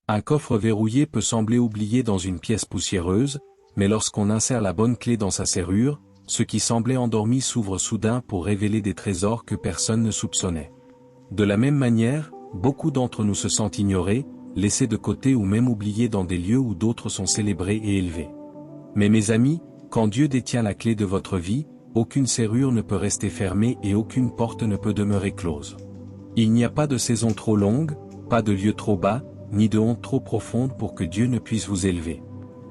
Un coffre verrouillé peut sembler oublié dans une pièce poussiéreuse, mais lorsqu'on insère la bonne clé dans sa serrure, ce qui semblait endormi s'ouvre soudain pour révéler des trésors que personne ne soupçonnait. De la même manière, beaucoup d'entre nous se sentent ignorés, laissés de côté ou même oubliés dans des lieux où d'autres sont célébrés et élevés. Mais mes amis, quand Dieu détient la clé de votre vie, aucune serrure ne peut rester fermée et aucune porte ne peut demeurer close. Il n'y a pas de saison trop longue, pas de lieu trop bas, ni de honte trop profonde pour que Dieu ne puisse vous élever.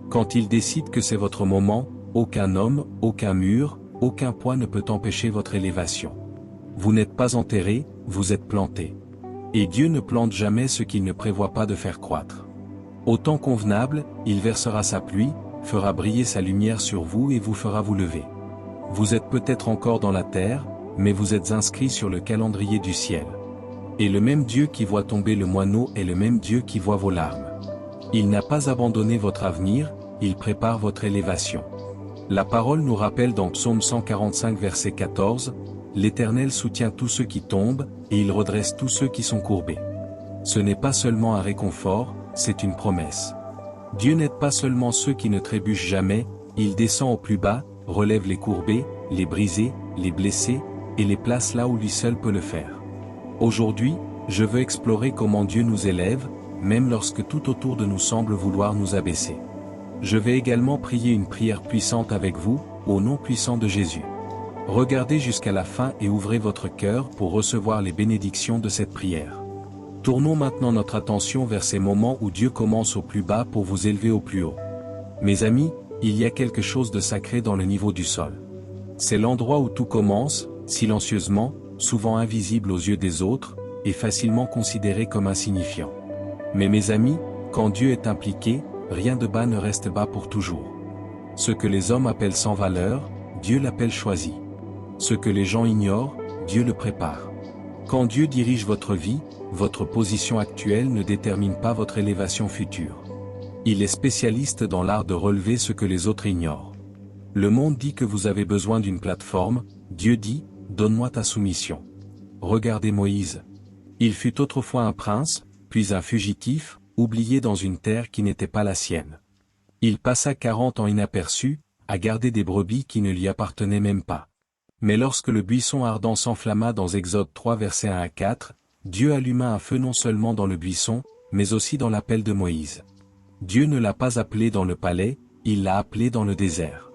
Quand il décide que c'est votre moment, aucun homme, aucun mur, aucun poids ne peut empêcher votre élévation. Vous n'êtes pas enterré, vous êtes planté. Et Dieu ne plante jamais ce qu'il ne prévoit pas de faire croître. Au temps convenable, il versera sa pluie, fera briller sa lumière sur vous et vous fera vous lever. Vous êtes peut-être encore dans la terre, mais vous êtes inscrits sur le calendrier du ciel. Et le même Dieu qui voit tomber le moineau est le même Dieu qui voit vos larmes. Il n'a pas abandonné votre avenir, il prépare votre élévation. La parole nous rappelle dans Psaume 145 verset 14, « L'Éternel soutient tous ceux qui tombent, et il redresse tous ceux qui sont courbés. » Ce n'est pas seulement un réconfort, c'est une promesse. Dieu n'aide pas seulement ceux qui ne trébuchent jamais, il descend au plus bas, relève les courbés, les brisés, les blessés, et les place là où lui seul peut le faire. Aujourd'hui, je veux explorer comment Dieu nous élève, même lorsque tout autour de nous semble vouloir nous abaisser. Je vais également prier une prière puissante avec vous, au nom puissant de Jésus. Regardez jusqu'à la fin et ouvrez votre cœur pour recevoir les bénédictions de cette prière. Tournons maintenant notre attention vers ces moments où Dieu commence au plus bas pour vous élever au plus haut. Mes amis, il y a quelque chose de sacré dans le niveau du sol. C'est l'endroit où tout commence, silencieusement, souvent invisible aux yeux des autres, et facilement considéré comme insignifiant. Mais mes amis, quand Dieu est impliqué, rien de bas ne reste bas pour toujours. Ce que les hommes appellent sans valeur, Dieu l'appelle choisi. Ce que les gens ignorent, Dieu le prépare. Quand Dieu dirige votre vie, votre position actuelle ne détermine pas votre élévation future. Il est spécialiste dans l'art de relever ce que les autres ignorent. Le monde dit que vous avez besoin d'une plateforme, Dieu dit, donne-moi ta soumission. Regardez Moïse. Il fut autrefois un prince, puis un fugitif, oublié dans une terre qui n'était pas la sienne. Il passa 40 ans inaperçu, à garder des brebis qui ne lui appartenaient même pas. Mais lorsque le buisson ardent s'enflamma dans Exode 3 versets 1 à 4, Dieu alluma un feu non seulement dans le buisson, mais aussi dans l'appel de Moïse. Dieu ne l'a pas appelé dans le palais, il l'a appelé dans le désert.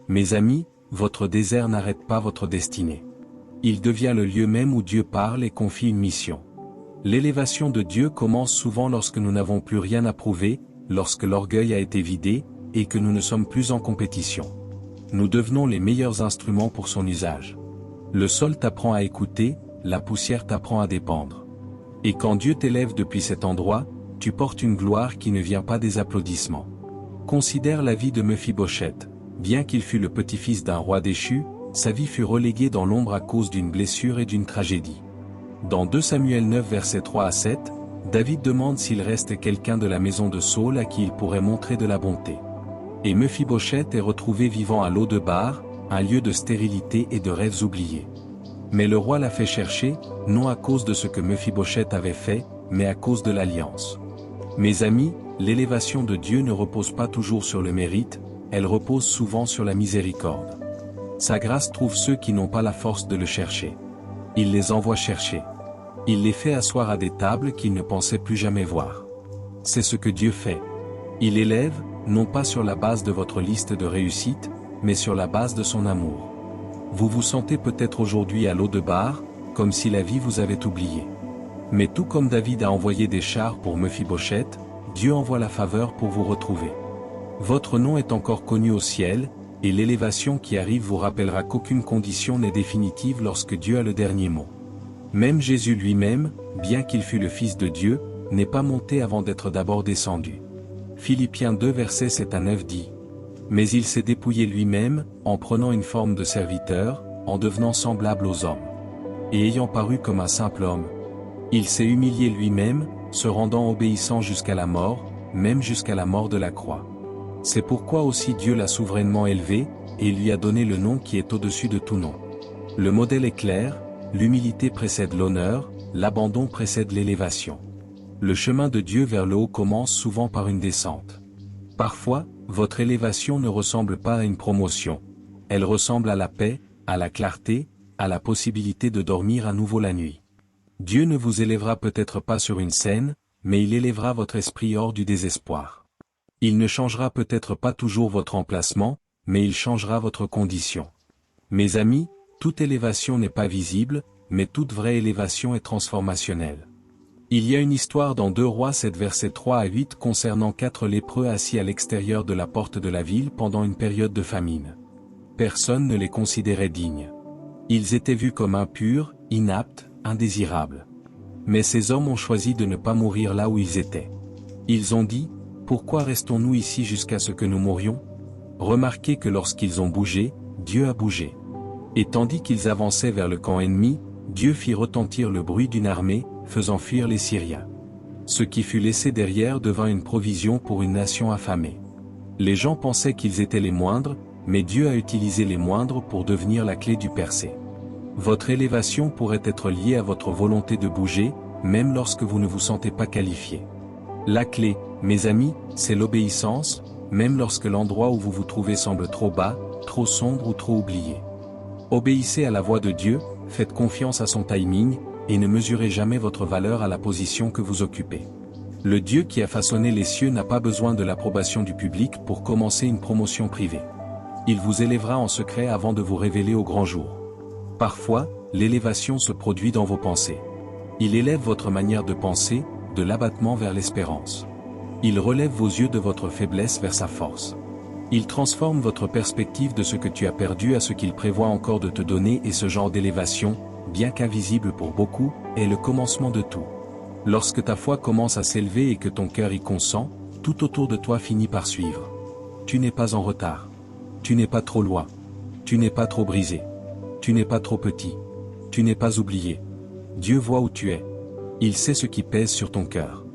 Mes amis, votre désert n'arrête pas votre destinée. Il devient le lieu même où Dieu parle et confie une mission. L'élévation de Dieu commence souvent lorsque nous n'avons plus rien à prouver, lorsque l'orgueil a été vidé, et que nous ne sommes plus en compétition. Nous devenons les meilleurs instruments pour son usage. Le sol t'apprend à écouter, la poussière t'apprend à dépendre. Et quand Dieu t'élève depuis cet endroit, tu portes une gloire qui ne vient pas des applaudissements. Considère la vie de Mephibosheth. Bien qu'il fût le petit-fils d'un roi déchu, sa vie fut reléguée dans l'ombre à cause d'une blessure et d'une tragédie. Dans 2 Samuel 9 versets 3 à 7, David demande s'il reste quelqu'un de la maison de Saül à qui il pourrait montrer de la bonté. Et Mephibosheth est retrouvé vivant à Lo-debar, un lieu de stérilité et de rêves oubliés. Mais le roi l'a fait chercher, non à cause de ce que Mephibosheth avait fait, mais à cause de l'alliance. Mes amis, l'élévation de Dieu ne repose pas toujours sur le mérite, elle repose souvent sur la miséricorde. Sa grâce trouve ceux qui n'ont pas la force de le chercher. Il les envoie chercher. Il les fait asseoir à des tables qu'ils ne pensaient plus jamais voir. C'est ce que Dieu fait. Il élève, non pas sur la base de votre liste de réussite, mais sur la base de son amour. Vous vous sentez peut-être aujourd'hui à Lo-debar, comme si la vie vous avait oublié. Mais tout comme David a envoyé des chars pour Mephibosheth, Dieu envoie la faveur pour vous retrouver. Votre nom est encore connu au ciel, et l'élévation qui arrive vous rappellera qu'aucune condition n'est définitive lorsque Dieu a le dernier mot. Même Jésus lui-même, bien qu'il fût le Fils de Dieu, n'est pas monté avant d'être d'abord descendu. Philippiens 2 versets 7 à 9 dit. Mais il s'est dépouillé lui-même, en prenant une forme de serviteur, en devenant semblable aux hommes. Et ayant paru comme un simple homme, il s'est humilié lui-même, se rendant obéissant jusqu'à la mort, même jusqu'à la mort de la croix. C'est pourquoi aussi Dieu l'a souverainement élevé, et lui a donné le nom qui est au-dessus de tout nom. Le modèle est clair, l'humilité précède l'honneur, l'abandon précède l'élévation. Le chemin de Dieu vers le haut commence souvent par une descente. Parfois, votre élévation ne ressemble pas à une promotion. Elle ressemble à la paix, à la clarté, à la possibilité de dormir à nouveau la nuit. Dieu ne vous élèvera peut-être pas sur une scène, mais il élèvera votre esprit hors du désespoir. Il ne changera peut-être pas toujours votre emplacement, mais il changera votre condition. Mes amis, toute élévation n'est pas visible, mais toute vraie élévation est transformationnelle. Il y a une histoire dans 2 Rois 7 versets 3 à 8 concernant 4 lépreux assis à l'extérieur de la porte de la ville pendant une période de famine. Personne ne les considérait dignes. Ils étaient vus comme impurs, inaptes, indésirables. Mais ces hommes ont choisi de ne pas mourir là où ils étaient. Ils ont dit, « Pourquoi restons-nous ici jusqu'à ce que nous mourions ?» Remarquez que lorsqu'ils ont bougé, Dieu a bougé. Et tandis qu'ils avançaient vers le camp ennemi, Dieu fit retentir le bruit d'une armée, faisant fuir les Syriens. Ce qui fut laissé derrière devint une provision pour une nation affamée. Les gens pensaient qu'ils étaient les moindres, mais Dieu a utilisé les moindres pour devenir la clé du percé. Votre élévation pourrait être liée à votre volonté de bouger, même lorsque vous ne vous sentez pas qualifié. La clé, mes amis, c'est l'obéissance, même lorsque l'endroit où vous vous trouvez semble trop bas, trop sombre ou trop oublié. Obéissez à la voix de Dieu, faites confiance à son timing, et ne mesurez jamais votre valeur à la position que vous occupez. Le Dieu qui a façonné les cieux n'a pas besoin de l'approbation du public pour commencer une promotion privée. Il vous élèvera en secret avant de vous révéler au grand jour. Parfois, l'élévation se produit dans vos pensées. Il élève votre manière de penser, de l'abattement vers l'espérance. Il relève vos yeux de votre faiblesse vers sa force. Il transforme votre perspective de ce que tu as perdu à ce qu'il prévoit encore de te donner, et ce genre d'élévation, bien qu'invisible pour beaucoup, est le commencement de tout. Lorsque ta foi commence à s'élever et que ton cœur y consent, tout autour de toi finit par suivre. Tu n'es pas en retard. Tu n'es pas trop loin. Tu n'es pas trop brisé. Tu n'es pas trop petit. Tu n'es pas oublié. Dieu voit où tu es. Il sait ce qui pèse sur ton cœur.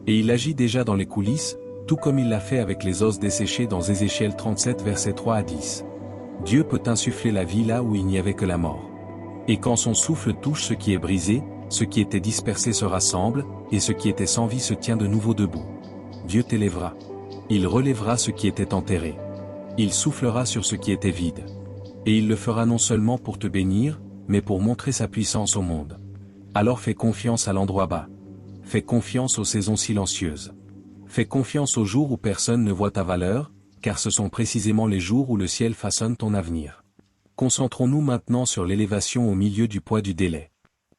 Et il agit déjà dans les coulisses, tout comme il l'a fait avec les os desséchés dans Ézéchiel 37 versets 3 à 10. Dieu peut insuffler la vie là où il n'y avait que la mort. Et quand son souffle touche ce qui est brisé, ce qui était dispersé se rassemble, et ce qui était sans vie se tient de nouveau debout. Dieu t'élèvera. Il relèvera ce qui était enterré. Il soufflera sur ce qui était vide. Et il le fera non seulement pour te bénir, mais pour montrer sa puissance au monde. Alors fais confiance à l'endroit bas. Fais confiance aux saisons silencieuses. Fais confiance aux jours où personne ne voit ta valeur, car ce sont précisément les jours où le ciel façonne ton avenir. Concentrons-nous maintenant sur l'élévation au milieu du poids du délai.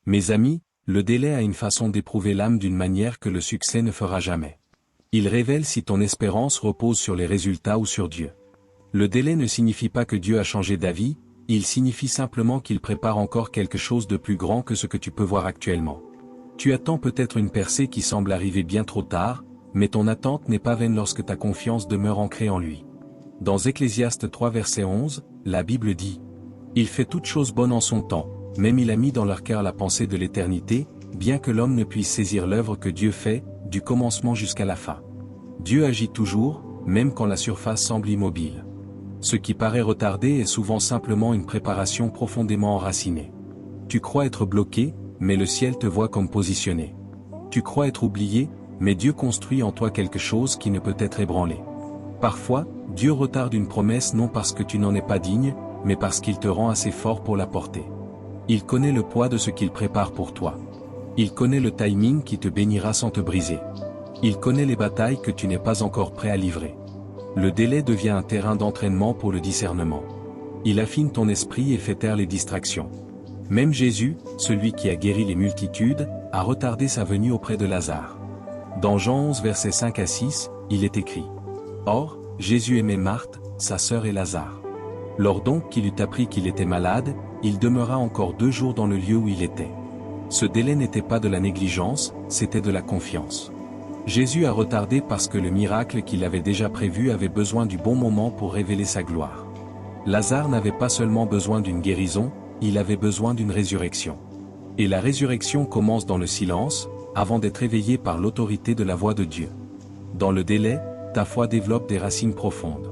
Mes amis, le délai a une façon d'éprouver l'âme d'une manière que le succès ne fera jamais. Il révèle si ton espérance repose sur les résultats ou sur Dieu. Le délai ne signifie pas que Dieu a changé d'avis, il signifie simplement qu'il prépare encore quelque chose de plus grand que ce que tu peux voir actuellement. Tu attends peut-être une percée qui semble arriver bien trop tard, mais ton attente n'est pas vaine lorsque ta confiance demeure ancrée en lui. Dans Ecclésiaste 3 verset 11, la Bible dit « Il fait toutes choses bonnes en son temps, même il a mis dans leur cœur la pensée de l'éternité, bien que l'homme ne puisse saisir l'œuvre que Dieu fait, du commencement jusqu'à la fin. » Dieu agit toujours, même quand la surface semble immobile. Ce qui paraît retardé est souvent simplement une préparation profondément enracinée. Tu crois être bloqué, mais le ciel te voit comme positionné. Tu crois être oublié, mais Dieu construit en toi quelque chose qui ne peut être ébranlé. Parfois, Dieu retarde une promesse non parce que tu n'en es pas digne, mais parce qu'il te rend assez fort pour la porter. Il connaît le poids de ce qu'il prépare pour toi. Il connaît le timing qui te bénira sans te briser. Il connaît les batailles que tu n'es pas encore prêt à livrer. Le délai devient un terrain d'entraînement pour le discernement. Il affine ton esprit et fait taire les distractions. Même Jésus, celui qui a guéri les multitudes, a retardé sa venue auprès de Lazare. Dans Jean 11 versets 5 à 6, il est écrit « Or, Jésus aimait Marthe, sa sœur et Lazare. Lors donc qu'il eut appris qu'il était malade, il demeura encore 2 jours dans le lieu où il était. » Ce délai n'était pas de la négligence, c'était de la confiance. Jésus a retardé parce que le miracle qu'il avait déjà prévu avait besoin du bon moment pour révéler sa gloire. Lazare n'avait pas seulement besoin d'une guérison, il avait besoin d'une résurrection. Et la résurrection commence dans le silence, avant d'être éveillée par l'autorité de la voix de Dieu. Dans le délai, ta foi développe des racines profondes.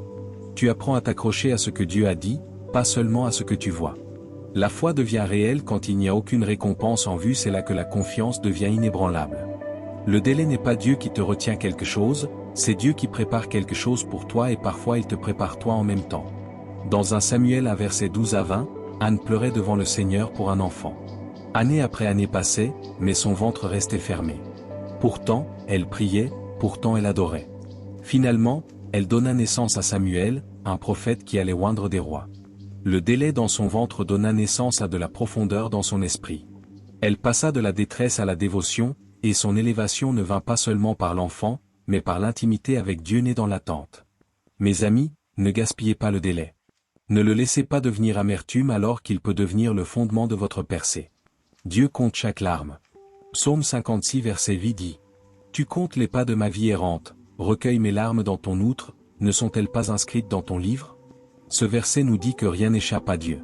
Tu apprends à t'accrocher à ce que Dieu a dit, pas seulement à ce que tu vois. La foi devient réelle quand il n'y a aucune récompense en vue, c'est là que la confiance devient inébranlable. Le délai n'est pas Dieu qui te retient quelque chose, c'est Dieu qui prépare quelque chose pour toi et parfois il te prépare toi en même temps. Dans 1 Samuel 1 verset 12 à 20, Anne pleurait devant le Seigneur pour un enfant. Année après année passait, mais son ventre restait fermé. Pourtant, elle priait, pourtant elle adorait. Finalement, elle donna naissance à Samuel, un prophète qui allait oindre des rois. Le délai dans son ventre donna naissance à de la profondeur dans son esprit. Elle passa de la détresse à la dévotion, et son élévation ne vint pas seulement par l'enfant, mais par l'intimité avec Dieu né dans l'attente. Mes amis, ne gaspillez pas le délai. Ne le laissez pas devenir amertume alors qu'il peut devenir le fondement de votre percée. Dieu compte chaque larme. Psaume 56 verset 8 dit. Tu comptes les pas de ma vie errante, recueille mes larmes dans ton outre, ne sont-elles pas inscrites dans ton livre? Ce verset nous dit que rien n'échappe à Dieu.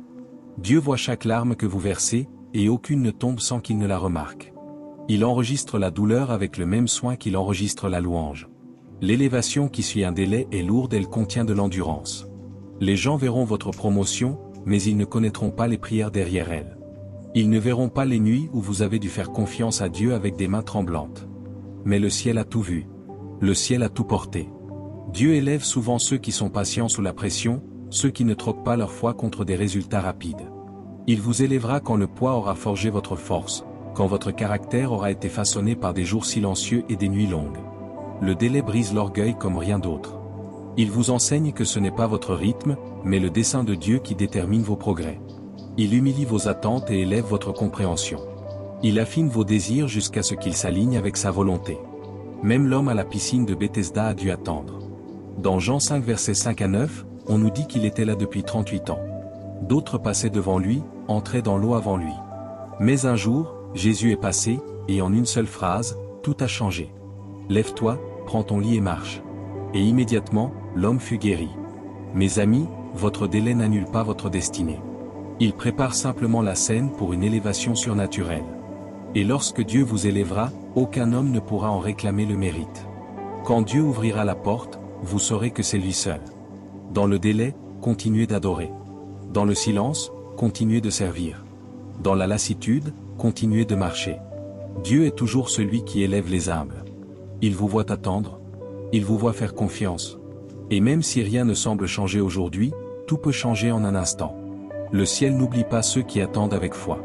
Dieu voit chaque larme que vous versez, et aucune ne tombe sans qu'il ne la remarque. Il enregistre la douleur avec le même soin qu'il enregistre la louange. L'élévation qui suit un délai est lourde, elle contient de l'endurance. Les gens verront votre promotion, mais ils ne connaîtront pas les prières derrière elle. Ils ne verront pas les nuits où vous avez dû faire confiance à Dieu avec des mains tremblantes. Mais le ciel a tout vu. Le ciel a tout porté. Dieu élève souvent ceux qui sont patients sous la pression, ceux qui ne troquent pas leur foi contre des résultats rapides. Il vous élèvera quand le poids aura forgé votre force, quand votre caractère aura été façonné par des jours silencieux et des nuits longues. Le délai brise l'orgueil comme rien d'autre. Il vous enseigne que ce n'est pas votre rythme, mais le dessein de Dieu qui détermine vos progrès. Il humilie vos attentes et élève votre compréhension. Il affine vos désirs jusqu'à ce qu'ils s'alignent avec sa volonté. Même l'homme à la piscine de Bethesda a dû attendre. Dans Jean 5 versets 5 à 9, on nous dit qu'il était là depuis 38 ans. D'autres passaient devant lui, entraient dans l'eau avant lui. Mais un jour, Jésus est passé, et en une seule phrase, tout a changé. Lève-toi, prends ton lit et marche. Et immédiatement, l'homme fut guéri. Mes amis, votre délai n'annule pas votre destinée. Il prépare simplement la scène pour une élévation surnaturelle. Et lorsque Dieu vous élèvera, aucun homme ne pourra en réclamer le mérite. Quand Dieu ouvrira la porte, vous saurez que c'est lui seul. Dans le délai, continuez d'adorer. Dans le silence, continuez de servir. Dans la lassitude, continuez de marcher. Dieu est toujours celui qui élève les humbles. Il vous voit attendre. Il vous voit faire confiance. Et même si rien ne semble changer aujourd'hui, tout peut changer en un instant. Le ciel n'oublie pas ceux qui attendent avec foi.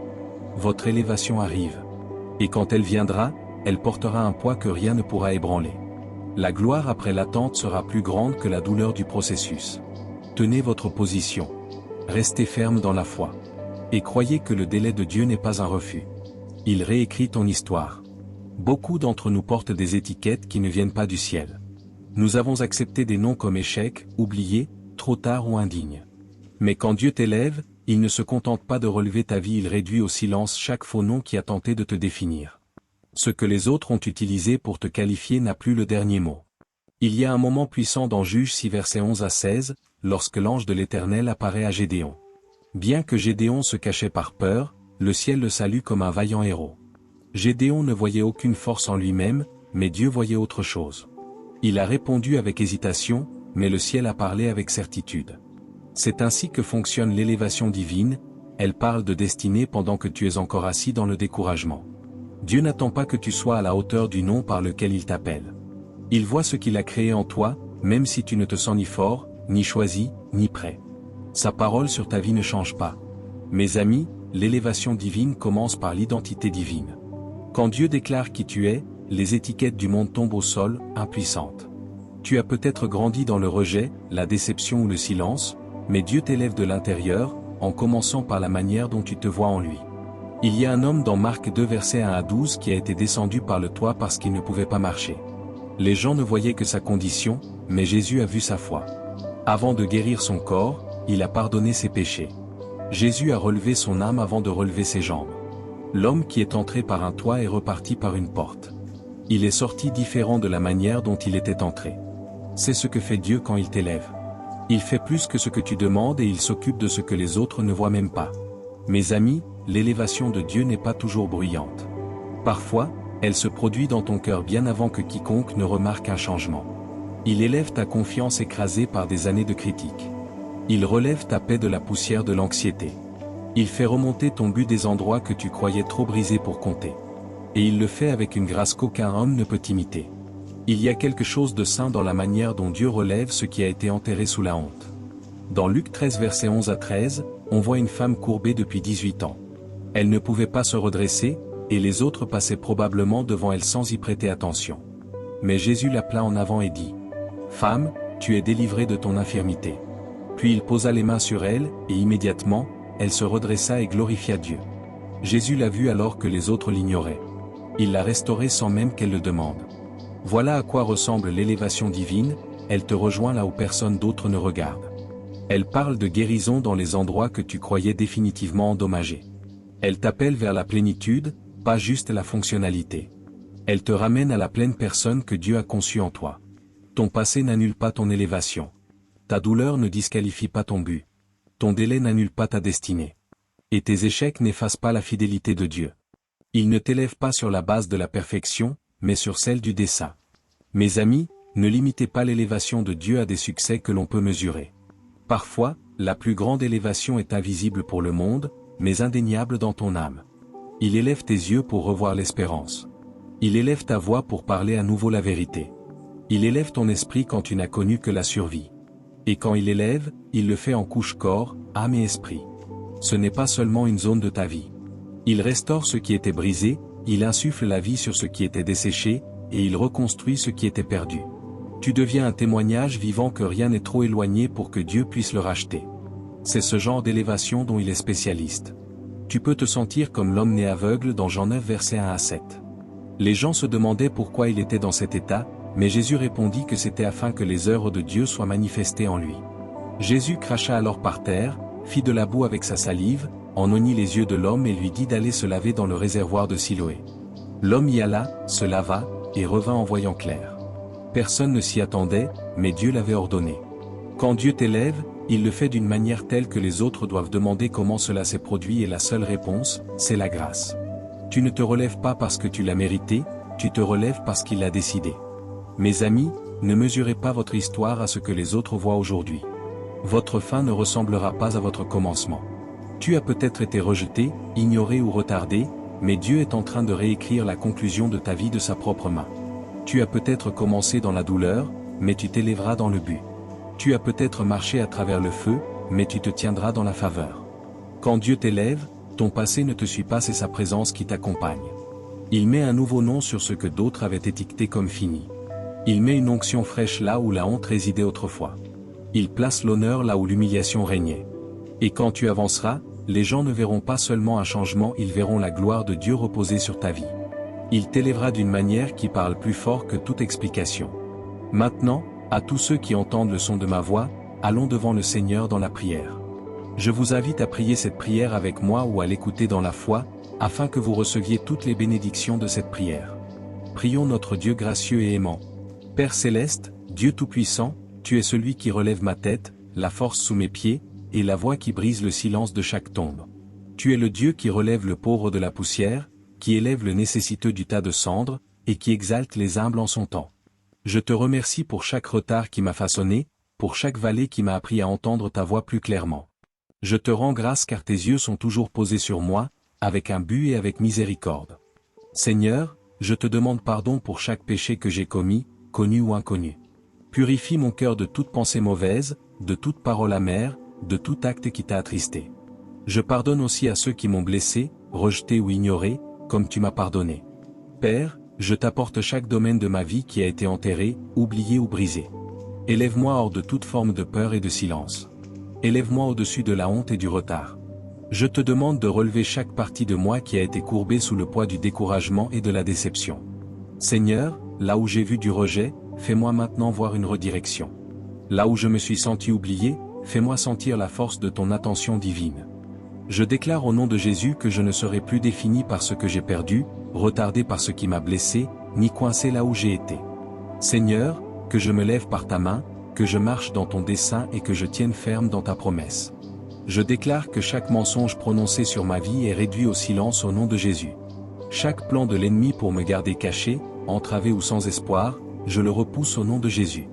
Votre élévation arrive. Et quand elle viendra, elle portera un poids que rien ne pourra ébranler. La gloire après l'attente sera plus grande que la douleur du processus. Tenez votre position. Restez ferme dans la foi. Et croyez que le délai de Dieu n'est pas un refus. Il réécrit ton histoire. Beaucoup d'entre nous portent des étiquettes qui ne viennent pas du ciel. Nous avons accepté des noms comme échec, oublié, trop tard ou indigne. Mais quand Dieu t'élève, il ne se contente pas de relever ta vie, il réduit au silence chaque faux nom qui a tenté de te définir. Ce que les autres ont utilisé pour te qualifier n'a plus le dernier mot. Il y a un moment puissant dans Juge 6 versets 11 à 16, lorsque l'ange de l'Éternel apparaît à Gédéon. Bien que Gédéon se cachait par peur, le ciel le salue comme un vaillant héros. Gédéon ne voyait aucune force en lui-même, mais Dieu voyait autre chose. Il a répondu avec hésitation, mais le ciel a parlé avec certitude. C'est ainsi que fonctionne l'élévation divine, elle parle de destinée pendant que tu es encore assis dans le découragement. Dieu n'attend pas que tu sois à la hauteur du nom par lequel il t'appelle. Il voit ce qu'il a créé en toi, même si tu ne te sens ni fort, ni choisi, ni prêt. Sa parole sur ta vie ne change pas. Mes amis, l'élévation divine commence par l'identité divine. Quand Dieu déclare qui tu es, les étiquettes du monde tombent au sol, impuissantes. Tu as peut-être grandi dans le rejet, la déception ou le silence, mais Dieu t'élève de l'intérieur, en commençant par la manière dont tu te vois en lui. Il y a un homme dans Marc 2 versets 1 à 12 qui a été descendu par le toit parce qu'il ne pouvait pas marcher. Les gens ne voyaient que sa condition, mais Jésus a vu sa foi. Avant de guérir son corps, il a pardonné ses péchés. Jésus a relevé son âme avant de relever ses jambes. L'homme qui est entré par un toit est reparti par une porte. Il est sorti différent de la manière dont il était entré. C'est ce que fait Dieu quand il t'élève. Il fait plus que ce que tu demandes et il s'occupe de ce que les autres ne voient même pas. Mes amis, l'élévation de Dieu n'est pas toujours bruyante. Parfois, elle se produit dans ton cœur bien avant que quiconque ne remarque un changement. Il élève ta confiance écrasée par des années de critiques. Il relève ta paix de la poussière de l'anxiété. Il fait remonter ton but des endroits que tu croyais trop brisés pour compter. et il le fait avec une grâce qu'aucun homme ne peut imiter. Il y a quelque chose de saint dans la manière dont Dieu relève ce qui a été enterré sous la honte. Dans Luc 13 versets 11 à 13, on voit une femme courbée depuis 18 ans. Elle ne pouvait pas se redresser, et les autres passaient probablement devant elle sans y prêter attention. Mais Jésus l'appela en avant et dit : « Femme, tu es délivrée de ton infirmité. » Puis il posa les mains sur elle, et immédiatement, elle se redressa et glorifia Dieu. Jésus l'a vue alors que les autres l'ignoraient. Il l'a restaurée sans même qu'elle le demande. Voilà à quoi ressemble l'élévation divine, elle te rejoint là où personne d'autre ne regarde. Elle parle de guérison dans les endroits que tu croyais définitivement endommagés. Elle t'appelle vers la plénitude, pas juste la fonctionnalité. Elle te ramène à la pleine personne que Dieu a conçue en toi. Ton passé n'annule pas ton élévation. Ta douleur ne disqualifie pas ton but. Ton délai n'annule pas ta destinée. Et tes échecs n'effacent pas la fidélité de Dieu. Il ne t'élève pas sur la base de la perfection, mais sur celle du dessein. Mes amis, ne limitez pas l'élévation de Dieu à des succès que l'on peut mesurer. Parfois, la plus grande élévation est invisible pour le monde, mais indéniable dans ton âme. Il élève tes yeux pour revoir l'espérance. Il élève ta voix pour parler à nouveau la vérité. Il élève ton esprit quand tu n'as connu que la survie. Et quand il élève, il le fait en couche corps, âme et esprit. Ce n'est pas seulement une zone de ta vie. Il restaure ce qui était brisé, il insuffle la vie sur ce qui était desséché, et il reconstruit ce qui était perdu. Tu deviens un témoignage vivant que rien n'est trop éloigné pour que Dieu puisse le racheter. C'est ce genre d'élévation dont il est spécialiste. Tu peux te sentir comme l'homme né aveugle dans Jean 9 versets 1 à 7. Les gens se demandaient pourquoi il était dans cet état, mais Jésus répondit que c'était afin que les œuvres de Dieu soient manifestées en lui. Jésus cracha alors par terre, fit de la boue avec sa salive, en oignit les yeux de l'homme et lui dit d'aller se laver dans le réservoir de Siloé. L'homme y alla, se lava, et revint en voyant clair. Personne ne s'y attendait, mais Dieu l'avait ordonné. Quand Dieu t'élève, il le fait d'une manière telle que les autres doivent demander comment cela s'est produit et la seule réponse, c'est la grâce. Tu ne te relèves pas parce que tu l'as mérité, tu te relèves parce qu'il l'a décidé. Mes amis, ne mesurez pas votre histoire à ce que les autres voient aujourd'hui. Votre fin ne ressemblera pas à votre commencement. Tu as peut-être été rejeté, ignoré ou retardé, mais Dieu est en train de réécrire la conclusion de ta vie de sa propre main. Tu as peut-être commencé dans la douleur, mais tu t'élèveras dans le but. Tu as peut-être marché à travers le feu, mais tu te tiendras dans la faveur. Quand Dieu t'élève, ton passé ne te suit pas, c'est sa présence qui t'accompagne. Il met un nouveau nom sur ce que d'autres avaient étiqueté comme fini. Il met une onction fraîche là où la honte résidait autrefois. Il place l'honneur là où l'humiliation régnait. Et quand tu avanceras, les gens ne verront pas seulement un changement, ils verront la gloire de Dieu reposer sur ta vie. Il t'élèvera d'une manière qui parle plus fort que toute explication. Maintenant, à tous ceux qui entendent le son de ma voix, allons devant le Seigneur dans la prière. Je vous invite à prier cette prière avec moi ou à l'écouter dans la foi, afin que vous receviez toutes les bénédictions de cette prière. Prions notre Dieu gracieux et aimant. Père céleste, Dieu tout-puissant, tu es celui qui relève ma tête, la force sous mes pieds, et la voix qui brise le silence de chaque tombe. Tu es le Dieu qui relève le pauvre de la poussière, qui élève le nécessiteux du tas de cendres, et qui exalte les humbles en son temps. Je te remercie pour chaque retard qui m'a façonné, pour chaque vallée qui m'a appris à entendre ta voix plus clairement. Je te rends grâce car tes yeux sont toujours posés sur moi, avec un but et avec miséricorde. Seigneur, je te demande pardon pour chaque péché que j'ai commis, connu ou inconnu. Purifie mon cœur de toute pensée mauvaise, de toute parole amère, de tout acte qui t'a attristé. Je pardonne aussi à ceux qui m'ont blessé, rejeté ou ignoré, comme tu m'as pardonné. Père, je t'apporte chaque domaine de ma vie qui a été enterré, oublié ou brisé. Élève-moi hors de toute forme de peur et de silence. Élève-moi au-dessus de la honte et du retard. Je te demande de relever chaque partie de moi qui a été courbée sous le poids du découragement et de la déception. Seigneur, là où j'ai vu du rejet, fais-moi maintenant voir une redirection. Là où je me suis senti oublié, fais-moi sentir la force de ton attention divine. Je déclare au nom de Jésus que je ne serai plus défini par ce que j'ai perdu, retardé par ce qui m'a blessé, ni coincé là où j'ai été. Seigneur, que je me lève par ta main, que je marche dans ton dessein et que je tienne ferme dans ta promesse. Je déclare que chaque mensonge prononcé sur ma vie est réduit au silence au nom de Jésus. Chaque plan de l'ennemi pour me garder caché, entravé ou sans espoir, je le repousse au nom de Jésus.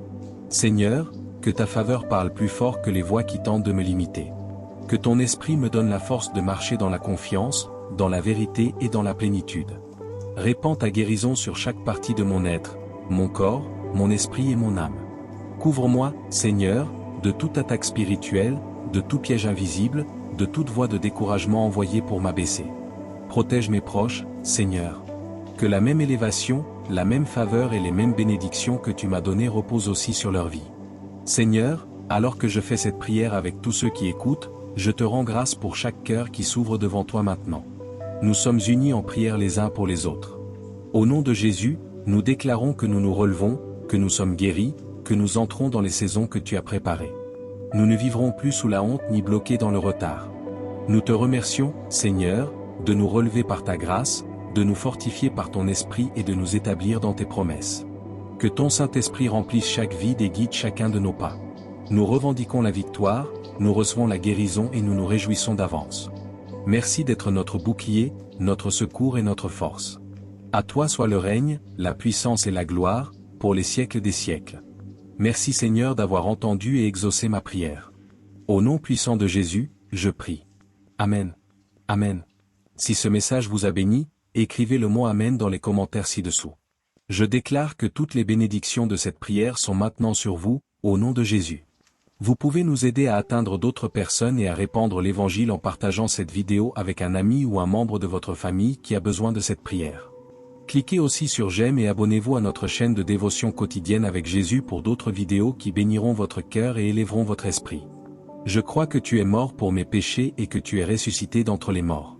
Seigneur, que ta faveur parle plus fort que les voix qui tentent de me limiter. Que ton esprit me donne la force de marcher dans la confiance, dans la vérité et dans la plénitude. Répands ta guérison sur chaque partie de mon être, mon corps, mon esprit et mon âme. Couvre-moi, Seigneur, de toute attaque spirituelle, de tout piège invisible, de toute voie de découragement envoyée pour m'abaisser. Protège mes proches, Seigneur. Que la même élévation, la même faveur et les mêmes bénédictions que tu m'as données reposent aussi sur leur vie. Seigneur, alors que je fais cette prière avec tous ceux qui écoutent, je te rends grâce pour chaque cœur qui s'ouvre devant toi maintenant. Nous sommes unis en prière les uns pour les autres. Au nom de Jésus, nous déclarons que nous nous relevons, que nous sommes guéris, que nous entrons dans les saisons que tu as préparées. Nous ne vivrons plus sous la honte ni bloqués dans le retard. Nous te remercions, Seigneur, de nous relever par ta grâce, de nous fortifier par ton esprit et de nous établir dans tes promesses. Que ton Saint-Esprit remplisse chaque vide et guide chacun de nos pas. Nous revendiquons la victoire, nous recevons la guérison et nous nous réjouissons d'avance. Merci d'être notre bouclier, notre secours et notre force. À toi soit le règne, la puissance et la gloire, pour les siècles des siècles. Merci Seigneur d'avoir entendu et exaucé ma prière. Au nom puissant de Jésus, je prie. Amen. Amen. Si ce message vous a béni, écrivez le mot Amen dans les commentaires ci-dessous. Je déclare que toutes les bénédictions de cette prière sont maintenant sur vous, au nom de Jésus. Vous pouvez nous aider à atteindre d'autres personnes et à répandre l'Évangile en partageant cette vidéo avec un ami ou un membre de votre famille qui a besoin de cette prière. Cliquez aussi sur j'aime et abonnez-vous à notre chaîne de dévotion quotidienne avec Jésus pour d'autres vidéos qui béniront votre cœur et élèveront votre esprit. Je crois que tu es mort pour mes péchés et que tu es ressuscité d'entre les morts.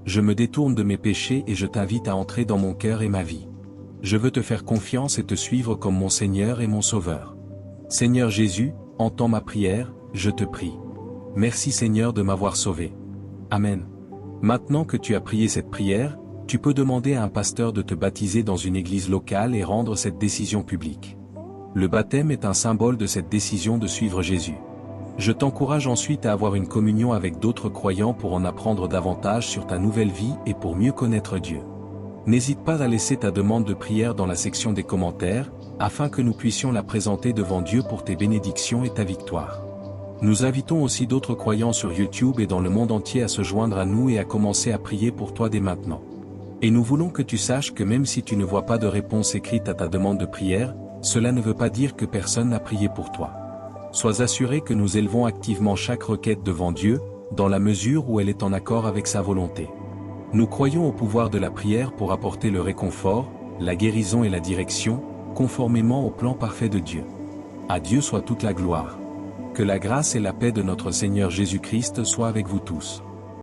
Je me détourne de mes péchés et je t'invite à entrer dans mon cœur et ma vie. Je veux te faire confiance et te suivre comme mon Seigneur et mon Sauveur. Seigneur Jésus, entends ma prière, je te prie. Merci Seigneur de m'avoir sauvé. Amen. Maintenant que tu as prié cette prière, tu peux demander à un pasteur de te baptiser dans une église locale et rendre cette décision publique. Le baptême est un symbole de cette décision de suivre Jésus. Je t'encourage ensuite à avoir une communion avec d'autres croyants pour en apprendre davantage sur ta nouvelle vie et pour mieux connaître Dieu. N'hésite pas à laisser ta demande de prière dans la section des commentaires, afin que nous puissions la présenter devant Dieu pour tes bénédictions et ta victoire. Nous invitons aussi d'autres croyants sur YouTube et dans le monde entier à se joindre à nous et à commencer à prier pour toi dès maintenant. Et nous voulons que tu saches que même si tu ne vois pas de réponse écrite à ta demande de prière, cela ne veut pas dire que personne n'a prié pour toi. Sois assuré que nous élevons activement chaque requête devant Dieu, dans la mesure où elle est en accord avec sa volonté. Nous croyons au pouvoir de la prière pour apporter le réconfort, la guérison et la direction, conformément au plan parfait de Dieu. À Dieu soit toute la gloire. Que la grâce et la paix de notre Seigneur Jésus-Christ soient avec vous tous.